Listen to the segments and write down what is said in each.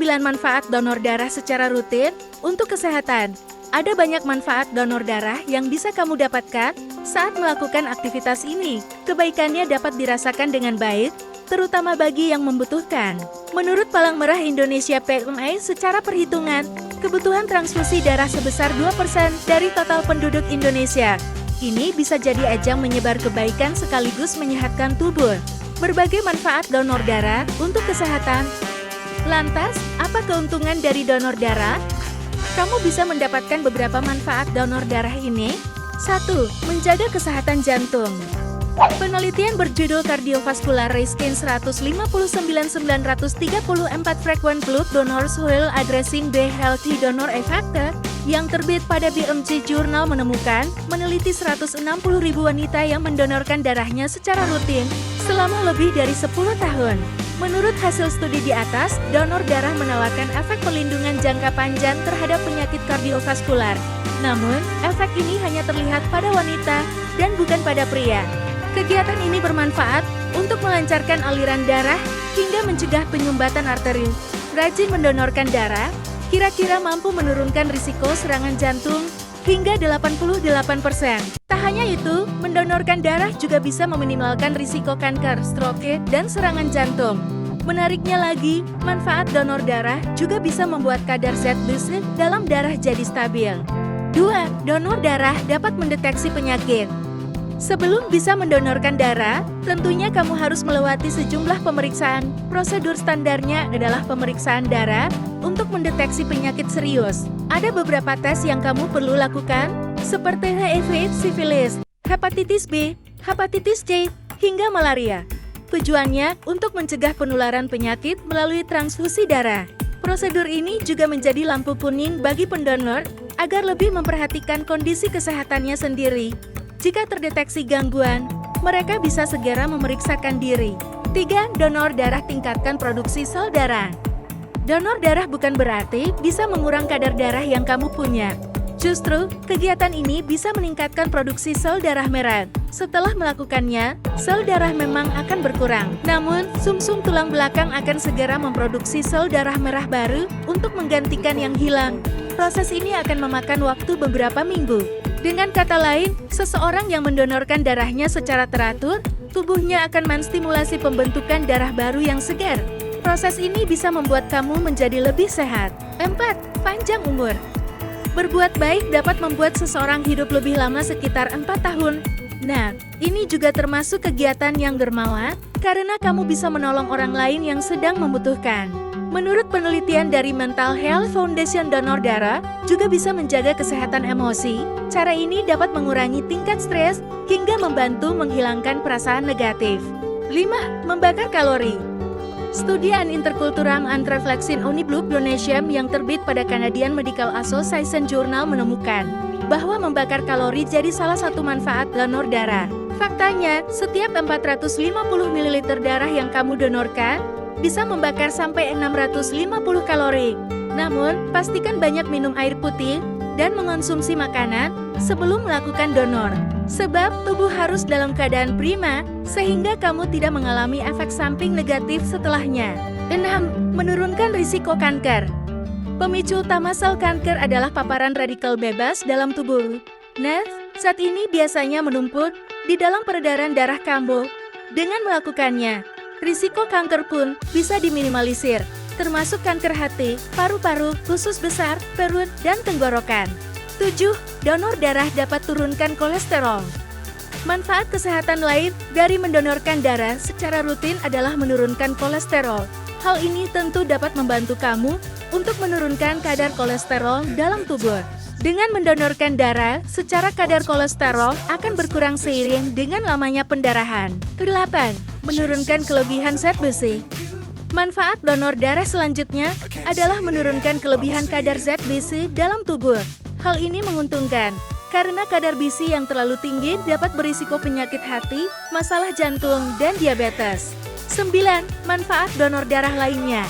9 manfaat donor darah secara rutin untuk kesehatan. Ada banyak manfaat donor darah yang bisa kamu dapatkan saat melakukan aktivitas ini. Kebaikannya dapat dirasakan dengan baik, terutama bagi yang membutuhkan. Menurut Palang Merah Indonesia (PMI), secara perhitungan, kebutuhan transfusi darah sebesar 2% dari total penduduk Indonesia. Ini bisa jadi ajang menyebar kebaikan sekaligus menyehatkan tubuh. Berbagai manfaat donor darah untuk kesehatan. Lantas, apa keuntungan dari donor darah? Kamu bisa mendapatkan beberapa manfaat donor darah ini. 1. Menjaga kesehatan jantung. Penelitian berjudul Cardiovascular Risk in 159.934 Frequent Blood Donors While Addressing the Healthy Donor Factor yang terbit pada BMJ Journal menemukan meneliti 160.000 wanita yang mendonorkan darahnya secara rutin selama lebih dari 10 tahun. Menurut hasil studi di atas, donor darah menawarkan efek pelindungan jangka panjang terhadap penyakit kardiovaskular. Namun, efek ini hanya terlihat pada wanita dan bukan pada pria. Kegiatan ini bermanfaat untuk melancarkan aliran darah hingga mencegah penyumbatan arteri. Rajin mendonorkan darah kira-kira mampu menurunkan risiko serangan jantung hingga 88%. Tak hanya itu, mendonorkan darah juga bisa meminimalkan risiko kanker, stroke, dan serangan jantung. Menariknya lagi, manfaat donor darah juga bisa membuat kadar zat besi dalam darah jadi stabil. 2. Donor darah dapat mendeteksi penyakit. Sebelum bisa mendonorkan darah, tentunya kamu harus melewati sejumlah pemeriksaan. Prosedur standarnya adalah pemeriksaan darah untuk mendeteksi penyakit serius. Ada beberapa tes yang kamu perlu lakukan, seperti HIV, sifilis, hepatitis B, hepatitis C, hingga malaria. Tujuannya untuk mencegah penularan penyakit melalui transfusi darah. Prosedur ini juga menjadi lampu kuning bagi pendonor agar lebih memperhatikan kondisi kesehatannya sendiri. Jika terdeteksi gangguan, mereka bisa segera memeriksakan diri. 3. Donor darah tingkatkan produksi sel darah. Donor darah bukan berarti bisa mengurang kadar darah yang kamu punya. Justru, kegiatan ini bisa meningkatkan produksi sel darah merah. Setelah melakukannya, sel darah memang akan berkurang. Namun, sumsum tulang belakang akan segera memproduksi sel darah merah baru untuk menggantikan yang hilang. Proses ini akan memakan waktu beberapa minggu. Dengan kata lain, seseorang yang mendonorkan darahnya secara teratur, tubuhnya akan menstimulasi pembentukan darah baru yang segar. Proses ini bisa membuat kamu menjadi lebih sehat. 4. Panjang umur. Berbuat baik dapat membuat seseorang hidup lebih lama sekitar 4 tahun. Nah, ini juga termasuk kegiatan yang dermawan, karena kamu bisa menolong orang lain yang sedang membutuhkan. Menurut penelitian dari Mental Health Foundation, donor darah juga bisa menjaga kesehatan emosi. Cara ini dapat mengurangi tingkat stres hingga membantu menghilangkan perasaan negatif. 5. Membakar kalori. Studi An Intercultural and Reflection on Blood Donation yang terbit pada Canadian Medical Association Journal menemukan bahwa membakar kalori jadi salah satu manfaat donor darah. Faktanya, setiap 450 ml darah yang kamu donorkan bisa membakar sampai 650 kalori. Namun, pastikan banyak minum air putih dan mengonsumsi makanan sebelum melakukan donor. Sebab tubuh harus dalam keadaan prima, sehingga kamu tidak mengalami efek samping negatif setelahnya. 6. Menurunkan risiko kanker. Pemicu utama sel kanker adalah paparan radikal bebas dalam tubuh. Nah, zat ini biasanya menumpuk di dalam peredaran darah kamu. Dengan melakukannya, risiko kanker pun bisa diminimalisir, termasuk kanker hati, paru-paru, usus besar, perut, dan tenggorokan. 7. Donor darah dapat turunkan kolesterol. Manfaat kesehatan lain dari mendonorkan darah secara rutin adalah menurunkan kolesterol. Hal ini tentu dapat membantu kamu untuk menurunkan kadar kolesterol dalam tubuh. Dengan mendonorkan darah, secara kadar kolesterol akan berkurang seiring dengan lamanya pendarahan. 8. Menurunkan kelebihan zat besi. Manfaat donor darah selanjutnya adalah menurunkan kelebihan kadar zat besi dalam tubuh. Hal ini menguntungkan, karena kadar besi yang terlalu tinggi dapat berisiko penyakit hati, masalah jantung, dan diabetes. 9. Manfaat donor darah lainnya.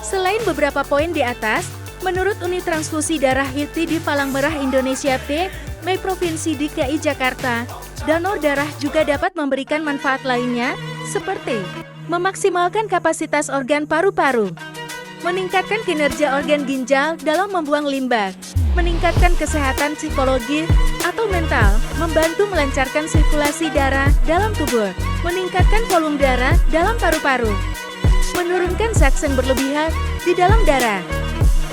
Selain beberapa poin di atas, menurut Unit Transfusi Darah HITI di Palang Merah Indonesia (PMI) Provinsi DKI Jakarta, donor darah juga dapat memberikan manfaat lainnya, seperti memaksimalkan kapasitas organ paru-paru, meningkatkan kinerja organ ginjal dalam membuang limbah, meningkatkan kesehatan psikologi atau mental, membantu melancarkan sirkulasi darah dalam tubuh, meningkatkan volume darah dalam paru-paru, menurunkan zaksen berlebihan di dalam darah,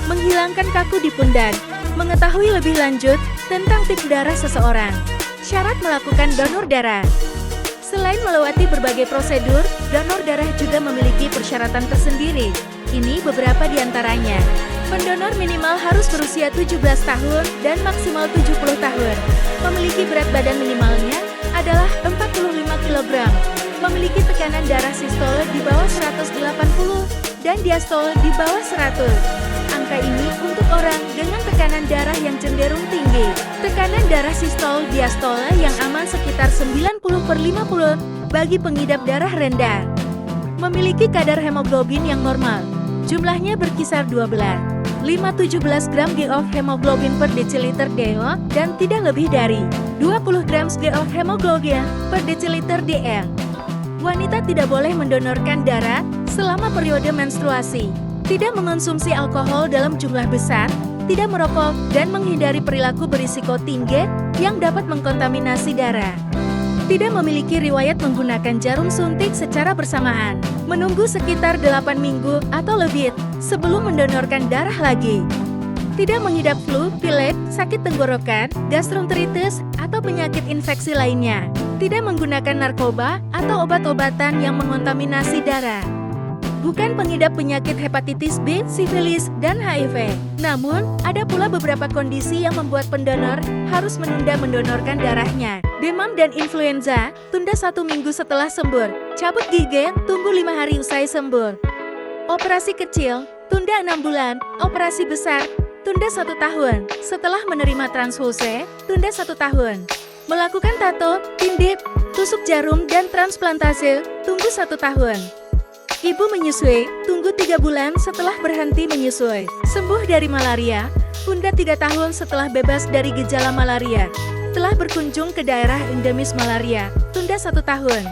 menghilangkan kaku di pundak. Mengetahui lebih lanjut tentang tipe darah seseorang. Syarat melakukan donor darah. Selain melewati berbagai prosedur, donor darah juga memiliki persyaratan tersendiri. Ini beberapa di antaranya. Pendonor minimal harus berusia 17 tahun dan maksimal 70 tahun. Memiliki berat badan minimalnya adalah 45 kg. Memiliki tekanan darah sistole di bawah 180 dan diastole di bawah 100. Angka ini untuk orang dengan tekanan darah yang cenderung tinggi. Tekanan darah sistol diastole yang aman sekitar 90/50 bagi pengidap darah rendah. Memiliki kadar hemoglobin yang normal. Jumlahnya berkisar 12,5-17 gram G of hemoglobin per deciliter DO dan tidak lebih dari 20 gram G of hemoglobin per deciliter DL. Wanita tidak boleh mendonorkan darah selama periode menstruasi. Tidak mengonsumsi alkohol dalam jumlah besar, tidak merokok, dan menghindari perilaku berisiko tinggi yang dapat mengkontaminasi darah. Tidak memiliki riwayat menggunakan jarum suntik secara bersamaan. Menunggu sekitar 8 minggu atau lebih sebelum mendonorkan darah lagi. Tidak mengidap flu, pilek, sakit tenggorokan, gastroenteritis, atau penyakit infeksi lainnya. Tidak menggunakan narkoba atau obat-obatan yang mengontaminasi darah. Bukan pengidap penyakit hepatitis B, sifilis, dan HIV. Namun, ada pula beberapa kondisi yang membuat pendonor harus menunda mendonorkan darahnya. Demam dan influenza, tunda 1 minggu setelah sembuh. Cabut gigi, tunggu 5 hari usai sembuh. Operasi kecil, tunda 6 bulan. Operasi besar, tunda 1 tahun. Setelah menerima transfuse, tunda 1 tahun. Melakukan tato, tindip, tusuk jarum, dan transplantasi, tunggu 1 tahun. Ibu menyusui, tunggu 3 bulan setelah berhenti menyusui. Sembuh dari malaria, tunda 3 tahun setelah bebas dari gejala malaria. Telah berkunjung ke daerah endemis malaria, tunda 1 tahun.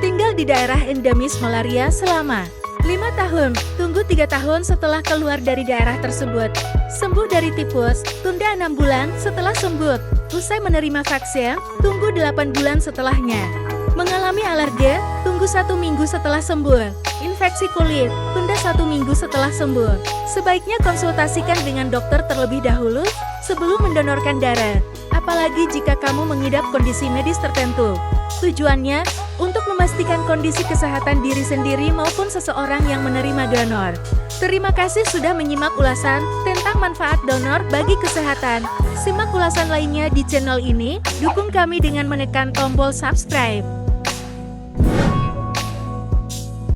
Tinggal di daerah endemis malaria selama 5 tahun, tunggu 3 tahun setelah keluar dari daerah tersebut. Sembuh dari tipus, tunda 6 bulan setelah sembuh. Usai menerima vaksin, tunggu 8 bulan setelahnya. Mengalami alergi, tunggu 1 minggu setelah sembuh. Infeksi kulit, tunda 1 minggu setelah sembuh. Sebaiknya konsultasikan dengan dokter terlebih dahulu sebelum mendonorkan darah. Apalagi jika kamu mengidap kondisi medis tertentu. Tujuannya, untuk memastikan kondisi kesehatan diri sendiri maupun seseorang yang menerima donor. Terima kasih sudah menyimak ulasan tentang manfaat donor bagi kesehatan. Simak ulasan lainnya di channel ini, dukung kami dengan menekan tombol subscribe.